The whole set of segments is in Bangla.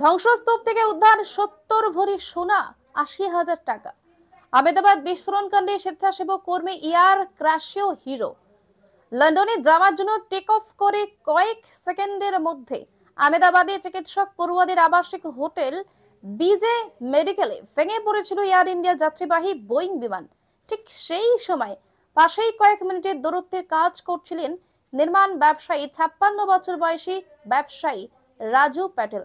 ধ্বংসস্তূপ থেকে উদ্ধার 70 ভরি সোনা, 80,000 টাকা। আহমেদাবাদ বিস্ফোরণ কাণ্ডে স্বেচ্ছাসেবক কর্মী ইয়ার ক্রাশিও হিরো লন্ডনে যাওয়ার জন্য টেক অফ করে কয়েক সেকেন্ডের মধ্যে আহমেদাবাদে চিকিৎসক পড়ুয়াদের আবাসিক হোটেল বিজে মেডিকেলে ভেঙে পড়েছিল এয়ার ইন্ডিয়া যাত্রীবাহী বোয়িং বিমান। ঠিক সেই সময় পাশেই কয়েক মিনিটের দূরত্বে কাজ করছিলেন নির্মাণ ব্যবসায়ী 56 বছর বয়সী ব্যবসায়ী রাজু প্যাটেল।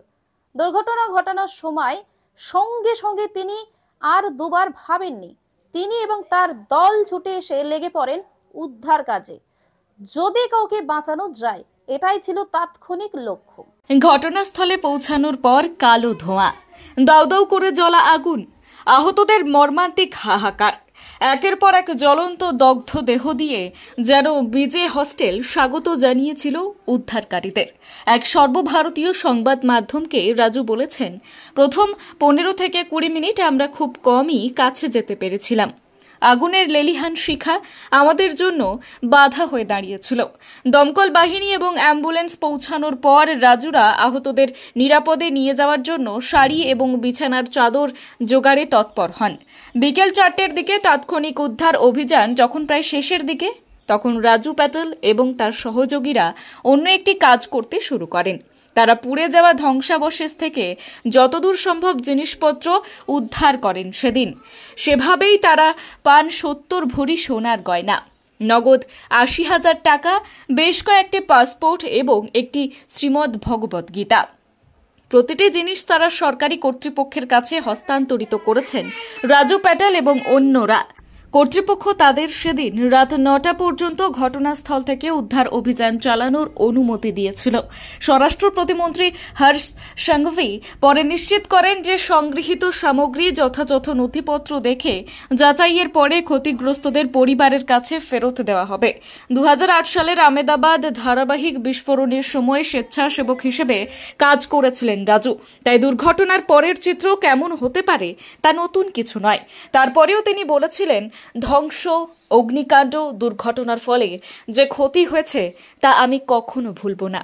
দুর্ঘটনা ঘটানোর সময় সঙ্গে সঙ্গে তিনি আর দুবার ভাবেননি। তিনি এবং তার দল ছুটে এসে লেগে পড়েন উদ্ধার কাজে। যদি কাউকে বাঁচানো যায়, এটাই ছিল তাৎক্ষণিক লক্ষ্য। ঘটনাস্থলে পৌঁছানোর পর কালো ধোঁয়া, দাউ দাউ করে জ্বলা আগুন, আহতদের মর্মান্তিক হাহাকার। একের পর এক জ্বলন্ত দগ্ধ দেহ দিয়ে যেন বিজে হস্টেল স্বাগত জানিয়েছিল উদ্ধারকারীদের। এক সর্বভারতীয় সংবাদ মাধ্যমকে রাজু বলেছেন, প্রথম 15 থেকে 20 মিনিট আমরা খুব কমই কাছে যেতে পেরেছিলাম। আগুনের লেলিহান শিখা আমাদের জন্য বাধা হয়ে দাঁড়িয়েছিল। দমকল বাহিনী এবং অ্যাম্বুলেন্স পৌঁছানোর পর রাজুরা আহতদের নিরাপদে নিয়ে যাওয়ার জন্য শাড়ি এবং বিছানার চাদর জোগাড়ে তৎপর হন। বিকেল 4টের দিকে তাৎক্ষণিক উদ্ধার অভিযান যখন প্রায় শেষের দিকে, তখন রাজু প্যাটেল এবং তার সহযোগীরা অন্য একটি কাজ করতে শুরু করেন। তারা পুড়ে যাওয়া ধ্বংসাবশেষ থেকে যতদূর সম্ভব জিনিসপত্র উদ্ধার করেন। সেদিন সেভাবেই তারা পান 70 ভরি সোনার গয়না, নগদ 80,000 টাকা, বেশ কয়েকটি পাসপোর্ট এবং একটি শ্রীমদ্ ভগবত গীতা। প্রতিটি জিনিস তারা সরকারি কর্তৃপক্ষের কাছে হস্তান্তরিত করেছেন রাজু প্যাটেল এবং অন্যরা। কর্তৃপক্ষ তাদের সেদিন রাত 9টা পর্যন্ত ঘটনাস্থল থেকে উদ্ধার অভিযান চালানোর অনুমতি দিয়েছিল। স্বরাষ্ট্র প্রতিমন্ত্রী হর্ষ সাংঘভি পরে নিশ্চিত করেন যে সংগৃহীত সামগ্রী যথাযথ নথিপত্র দেখে যাচাইয়ের পরে ক্ষতিগ্রস্তদের পরিবারের কাছে ফেরত দেওয়া হবে। 2008 সালের আহমেদাবাদ ধারাবাহিক বিস্ফোরণের সময় স্বেচ্ছাসেবক হিসেবে কাজ করেছিলেন রাজু। তাই দুর্ঘটনার পরের চিত্র কেমন হতে পারে তা নতুন কিছু নয়। তারপরেও তিনি বলেছিলেন, ধ্বংস, অগ্নিকাণ্ড, দুর্ঘটনার ফলে যে ক্ষতি হয়েছে তা আমি কখনো ভুলব না।